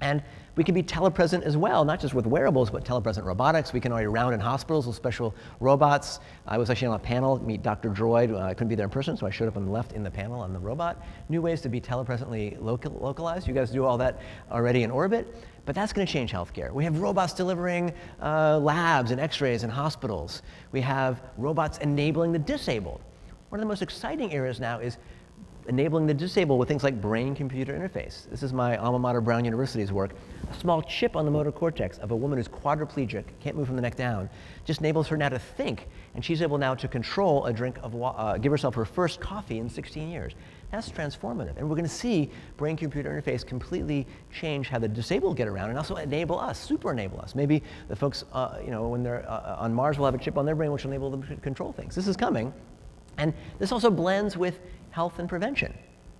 And we can be telepresent as well, not just with wearables, but telepresent robotics. We can already round in hospitals with special robots. I was actually on a panel, meet Dr. Droid. I couldn't be there in person, so I showed up on the left in the panel on the robot. New ways to be telepresently localized. You guys do all that already in orbit, but that's going to change healthcare. We have robots delivering labs and x-rays in hospitals. We have robots enabling the disabled. One of the most exciting areas now is enabling the disabled with things like brain-computer interface. This is my alma mater, Brown University's work. A small chip on the motor cortex of a woman who's quadriplegic, can't move from the neck down, just enables her now to think, and she's able now to control a drink of give herself her first coffee in 16 years. That's transformative, and we're going to see brain-computer interface completely change how the disabled get around, and also enable us, super enable us. Maybe the folks, when they're on Mars will have a chip on their brain which will enable them to control things. This is coming, and this also blends with health and prevention.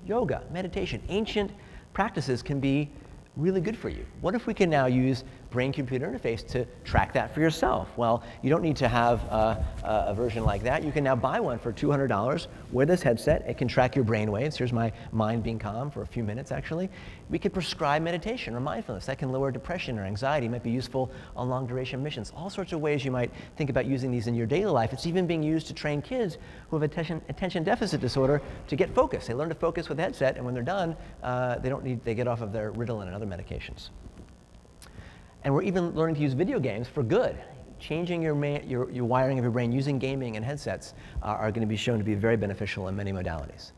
Yoga, meditation, ancient practices can be really good for you. What if we can now use brain-computer interface to track that for yourself? Well, you don't need to have a version like that. You can now buy one for $200. Wear this headset. It can track your brain waves. Here's my mind being calm for a few minutes, actually. We could prescribe meditation or mindfulness. That can lower depression or anxiety. It might be useful on long-duration missions. All sorts of ways you might think about using these in your daily life. It's even being used to train kids who have attention deficit disorder to get focus. They learn to focus with the headset, and when they're done, they get off of their Ritalin and other medications. And we're even learning to use video games for good. Changing your wiring of your brain using gaming and headsets are going to be shown to be very beneficial in many modalities.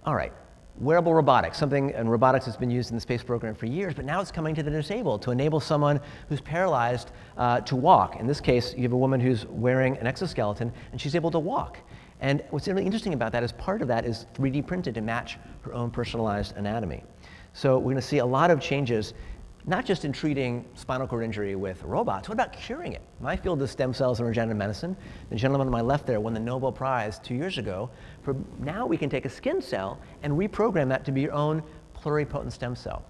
All right, wearable robotics, and robotics has been used in the space program for years, but now it's coming to the disabled to enable someone who's paralyzed to walk. In this case, you have a woman who's wearing an exoskeleton, and she's able to walk. And what's really interesting about that is part of that is 3D printed to match her own personalized anatomy. So we're going to see a lot of changes, not just in treating spinal cord injury with robots. What about curing it? My field is stem cells and regenerative medicine. The gentleman on my left there won the Nobel Prize 2 years ago. Now we can take a skin cell and reprogram that to be your own pluripotent stem cell.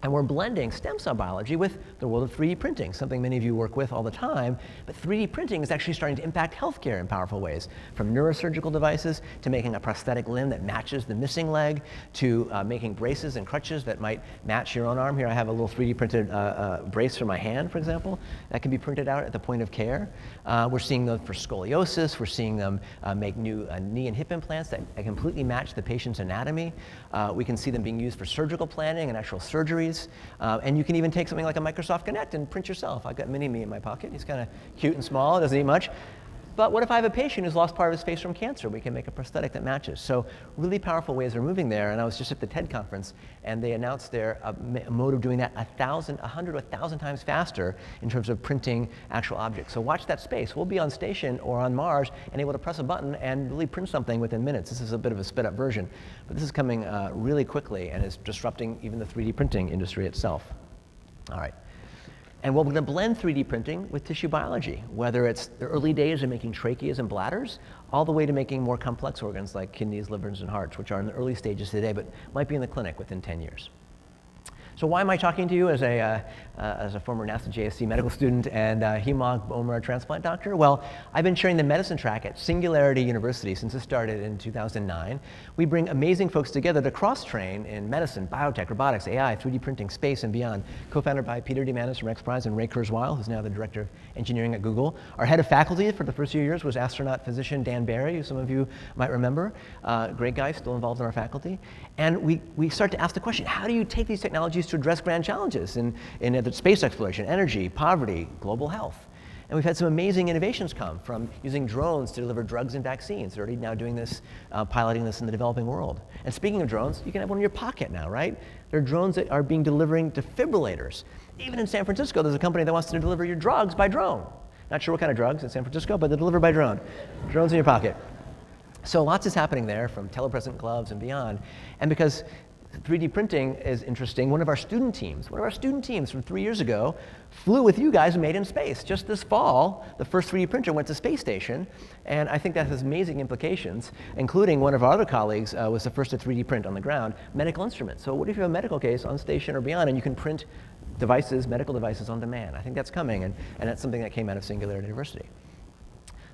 And we're blending stem cell biology with the world of 3D printing, something many of you work with all the time. But 3D printing is actually starting to impact healthcare in powerful ways, from neurosurgical devices to making a prosthetic limb that matches the missing leg, to making braces and crutches that might match your own arm. Here I have a little 3D printed brace for my hand, for example, that can be printed out at the point of care. We're seeing them for scoliosis. We're seeing them make new knee and hip implants that completely match the patient's anatomy. We can see them being used for surgical planning and actual surgeries. And you can even take something like a Microsoft Kinect and print yourself. I've got Mini-Me in my pocket. He's kind of cute and small, doesn't eat much. But what if I have a patient who's lost part of his face from cancer? We can make a prosthetic that matches. So really powerful ways are moving there. And I was just at the TED conference, and they announced their mode of doing that 100 to 1,000 times faster in terms of printing actual objects. So watch that space. We'll be on station or on Mars and able to press a button and really print something within minutes. This is a bit of a sped up version. But this is coming really quickly and is disrupting even the 3D printing industry itself. All right. And we're going to blend 3D printing with tissue biology, whether it's the early days of making tracheas and bladders, all the way to making more complex organs like kidneys, livers, and hearts, which are in the early stages today, but might be in the clinic within 10 years. So why am I talking to you as a former NASA JSC medical student and hem-onc bone marrow transplant doctor? Well, I've been chairing the medicine track at Singularity University since it started in 2009. We bring amazing folks together to cross-train in medicine, biotech, robotics, AI, 3D printing, space, and beyond. Co-founded by Peter Diamandis from XPRIZE and Ray Kurzweil, who's now the director of engineering at Google. Our head of faculty for the first few years was astronaut physician Dan Barry, who some of you might remember. Great guy, still involved in our faculty. And we start to ask the question, how do you take these technologies to address grand challenges in space exploration, energy, poverty, global health? And we've had some amazing innovations come from using drones to deliver drugs and vaccines. They're already now doing this, piloting this in the developing world. And speaking of drones, you can have one in your pocket now, right? There are drones that are delivering defibrillators. Even in San Francisco, there's a company that wants to deliver your drugs by drone. Not sure what kind of drugs in San Francisco, but they're delivered by drone. Drones in your pocket. So lots is happening there, from telepresent gloves and beyond. And because 3D printing is interesting, one of our student teams from 3 years ago flew with you guys and made in space. Just this fall, the first 3D printer went to space station, and I think that has amazing implications, including one of our other colleagues was the first to 3D print on the ground medical instruments. So what if you have a medical case on station or beyond, and you can print devices, medical devices on demand? I think that's coming, and that's something that came out of Singularity University.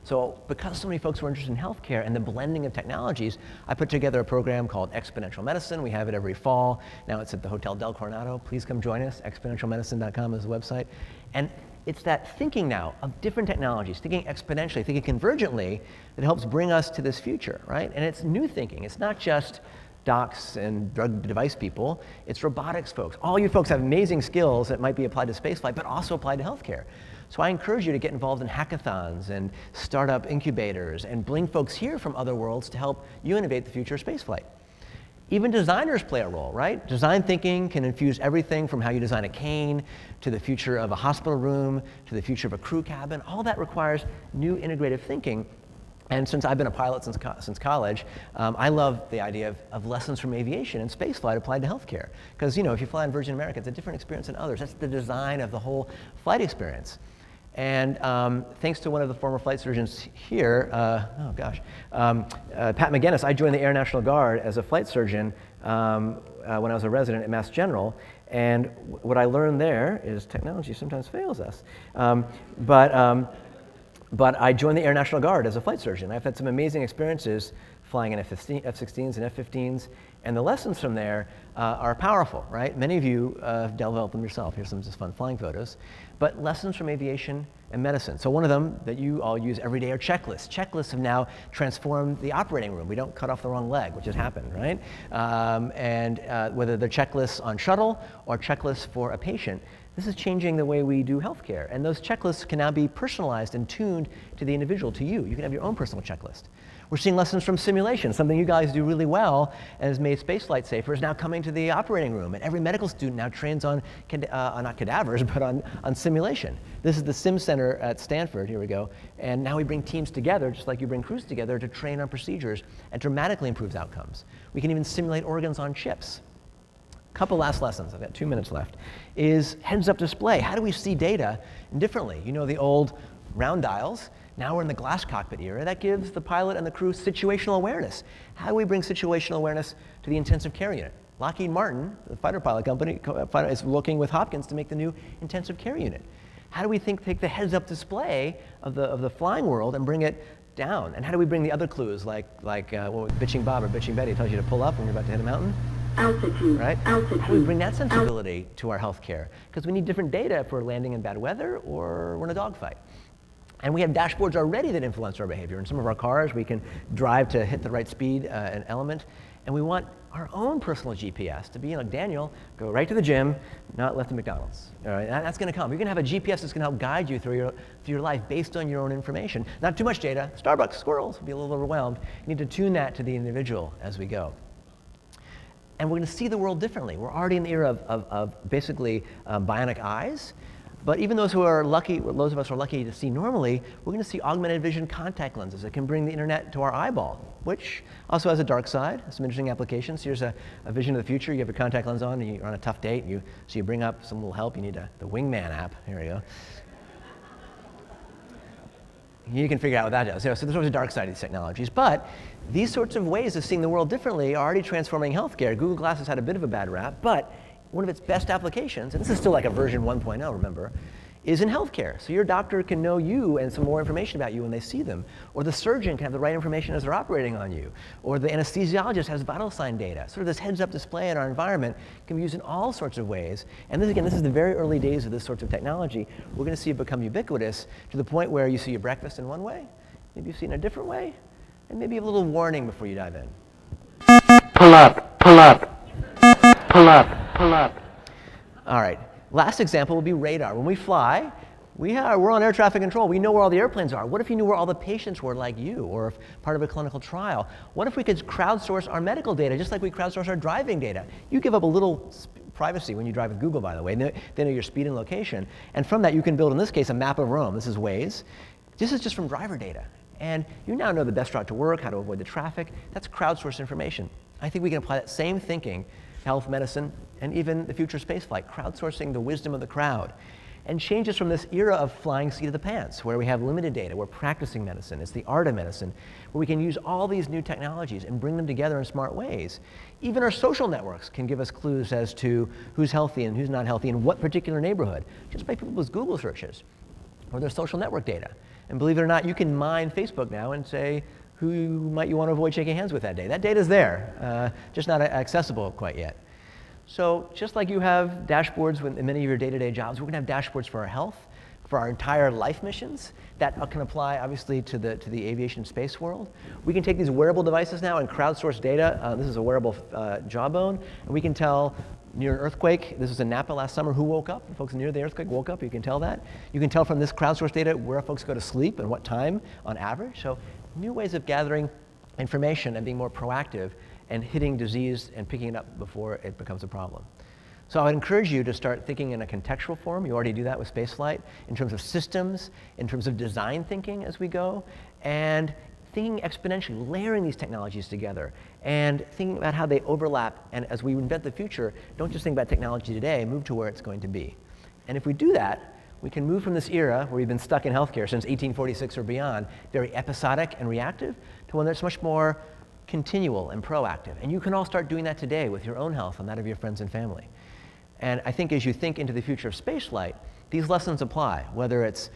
So because so many folks were interested in healthcare and the blending of technologies, I put together a program called Exponential Medicine. We have it every fall. Now it's at the Hotel Del Coronado. Please come join us. Exponentialmedicine.com is the website. And it's that thinking now of different technologies, thinking exponentially, thinking convergently, that helps bring us to this future, right? And it's new thinking. It's not just docs and drug device people. It's robotics folks. All you folks have amazing skills that might be applied to spaceflight, but also applied to healthcare. So I encourage you to get involved in hackathons and startup incubators and bring folks here from other worlds to help you innovate the future of spaceflight. Even designers play a role, right? Design thinking can infuse everything from how you design a cane to the future of a hospital room to the future of a crew cabin. All that requires new integrative thinking. And since I've been a pilot since college, I love the idea of lessons from aviation and spaceflight applied to healthcare. Because if you fly on Virgin America, it's a different experience than others. That's the design of the whole flight experience. And thanks to one of the former flight surgeons here, Pat McGinnis, I joined the Air National Guard as a flight surgeon when I was a resident at Mass General. And what I learned there is technology sometimes fails us. But I joined the Air National Guard as a flight surgeon. I've had some amazing experiences flying in F-16s and F-15s, and the lessons from there are powerful, right? Many of you developed them yourself. Here's some just fun flying photos. But lessons from aviation and medicine. So one of them that you all use every day are checklists. Checklists have now transformed the operating room. We don't cut off the wrong leg, which has happened, right? Whether they're checklists on shuttle or checklists for a patient, this is changing the way we do healthcare. And those checklists can now be personalized and tuned to the individual, to you. You can have your own personal checklist. We're seeing lessons from simulation, something you guys do really well and has made spaceflight safer, is now coming to the operating room. And every medical student now trains on, not cadavers, but on simulation. This is the Sim Center at Stanford, here we go. And now we bring teams together, just like you bring crews together, to train on procedures and dramatically improves outcomes. We can even simulate organs on chips. Couple last lessons, I've got 2 minutes left, is heads-up display. How do we see data differently? You know the old round dials. Now we're in the glass cockpit era. That gives the pilot and the crew situational awareness. How do we bring situational awareness to the intensive care unit? Lockheed Martin, the fighter pilot company, is working with Hopkins to make the new intensive care unit. How do we take the heads-up display of the flying world and bring it down? And how do we bring the other clues, like Bitching Bob or Bitching Betty tells you to pull up when you're about to hit a mountain? Altitude. Right? Altitude. How do we bring that sensibility to our healthcare? Because we need different data if we're landing in bad weather or we're in a dogfight. And we have dashboards already that influence our behavior. In some of our cars, we can drive to hit the right speed and element. And we want our own personal GPS to be like Daniel, go right to the gym, not left to McDonald's. All right, that's going to come. You're going to have a GPS that's going to help guide you through your life based on your own information. Not too much data. Starbucks, squirrels, will be a little overwhelmed. You need to tune that to the individual as we go. And we're going to see the world differently. We're already in the era of basically bionic eyes. But even those of us who are lucky to see normally, we're going to see augmented vision contact lenses that can bring the internet to our eyeball, which also has a dark side, some interesting applications. Here's a vision of the future. You have your contact lens on, and you're on a tough date, so you bring up some little help. You need the Wingman app. Here we go. You can figure out what that does. So there's always a dark side of these technologies. But these sorts of ways of seeing the world differently are already transforming healthcare. Google Glass has had a bit of a bad rap, but one of its best applications, and this is still like a version 1.0, remember, is in healthcare. So your doctor can know you and some more information about you when they see them. Or the surgeon can have the right information as they're operating on you. Or the anesthesiologist has vital sign data. Sort of this heads-up display in our environment can be used in all sorts of ways. And this is the very early days of this sort of technology. We're going to see it become ubiquitous to the point where you see your breakfast in one way, maybe you see it in a different way, and maybe a little warning before you dive in. Pull up, pull up, pull up, pull up. All right. Last example will be radar. When we fly, we're on air traffic control. We know where all the airplanes are. What if you knew where all the patients were like you, or if part of a clinical trial? What if we could crowdsource our medical data just like we crowdsource our driving data? You give up a little privacy when you drive with Google, by the way. They know your speed and location. And from that, you can build, in this case, a map of Rome. This is Waze. This is just from driver data. And you now know the best route to work, how to avoid the traffic. That's crowdsourced information. I think we can apply that same thinking health, medicine, and even the future spaceflight, crowdsourcing the wisdom of the crowd. And change us from this era of flying seat of the pants, where we have limited data, we're practicing medicine, it's the art of medicine, where we can use all these new technologies and bring them together in smart ways. Even our social networks can give us clues as to who's healthy and who's not healthy in what particular neighborhood, just by people's Google searches or their social network data. And believe it or not, you can mine Facebook now and say, who might you want to avoid shaking hands with that day? That data's there, just not accessible quite yet. So just like you have dashboards in many of your day-to-day jobs, we're going to have dashboards for our health, for our entire life missions. That can apply, obviously, to the aviation space world. We can take these wearable devices now and crowdsource data. This is a wearable jawbone. And we can tell, near an earthquake, this was in Napa last summer, who woke up. The folks near the earthquake woke up. You can tell that. You can tell from this crowdsourced data where folks go to sleep and what time on average. So new ways of gathering information and being more proactive and hitting disease and picking it up before it becomes a problem. So I would encourage you to start thinking in a contextual form. You already do that with spaceflight, in terms of systems, in terms of design thinking as we go, and thinking exponentially, layering these technologies together, and thinking about how they overlap. And as we invent the future, don't just think about technology today, move to where it's going to be. And if we do that, we can move from this era where we've been stuck in healthcare since 1846 or beyond, very episodic and reactive, to one that's much more continual and proactive. And you can all start doing that today with your own health and that of your friends and family. And I think as you think into the future of spaceflight, these lessons apply, whether it's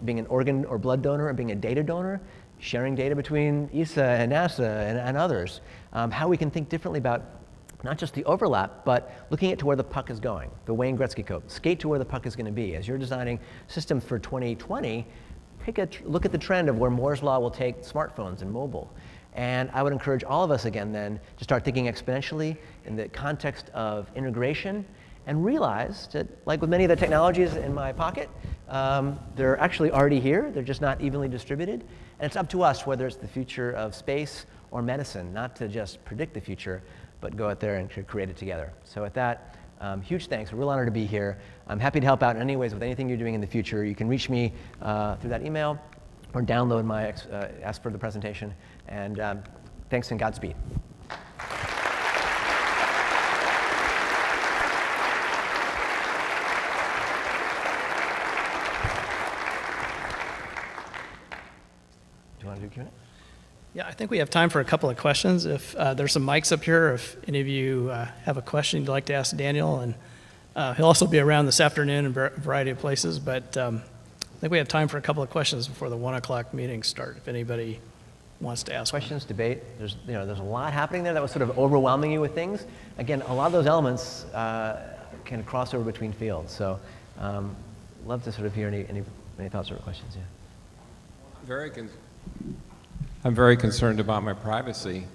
being an organ or blood donor and being a data donor, sharing data between ESA and NASA and others, how we can think differently about not just the overlap, but looking at to where the puck is going, the Wayne Gretzky quote, skate to where the puck is going to be. As you're designing systems for 2020, look at the trend of where Moore's Law will take smartphones and mobile. And I would encourage all of us again then to start thinking exponentially in the context of integration and realize that, like with many of the technologies in my pocket, they're actually already here. They're just not evenly distributed. And it's up to us, whether it's the future of space or medicine, not to just predict the future, but go out there and create it together. So with that, huge thanks. A real honor to be here. I'm happy to help out in any ways with anything you're doing in the future. You can reach me through that email or download my ask for the presentation. And thanks and Godspeed. Do you want to do Q&A? Yeah, I think we have time for a couple of questions. If there's some mics up here, if any of you have a question you'd like to ask Daniel, and he'll also be around this afternoon in a variety of places, but I think we have time for a couple of questions before the 1 o'clock meetings start, if anybody wants to ask one. Questions, debate. There's a lot happening there that was sort of overwhelming you with things. Again, a lot of those elements can cross over between fields. So, love to sort of hear any thoughts or questions. Yeah. I'm very concerned about my privacy.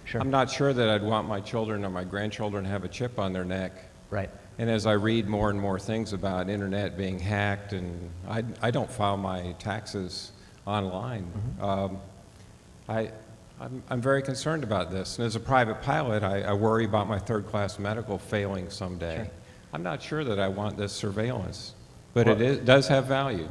Sure. I'm not sure that I'd want my children or my grandchildren to have a chip on their neck. Right. And as I read more and more things about internet being hacked, and I don't file my taxes online, I'm very concerned about this. And as a private pilot, I worry about my third-class medical failing someday. Sure. I'm not sure that I want this surveillance, but it does have value.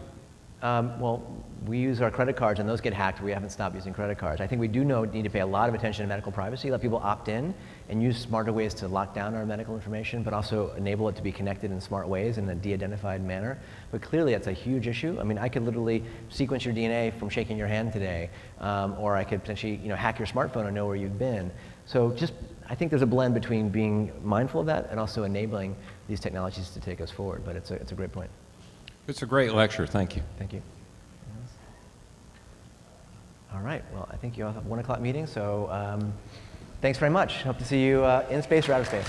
Well, we use our credit cards, and those get hacked. We haven't stopped using credit cards. I think we do need to pay a lot of attention to medical privacy, let people opt in, and use smarter ways to lock down our medical information, but also enable it to be connected in smart ways in a de-identified manner. But clearly, it's a huge issue. I mean, I could literally sequence your DNA from shaking your hand today, or I could potentially, hack your smartphone and know where you've been. So I think there's a blend between being mindful of that and also enabling these technologies to take us forward. But it's a great point. It's a great lecture. Thank you. Thank you. All right. Well, I think you all have 1 o'clock meeting, so thanks very much. Hope to see you in space or out of space.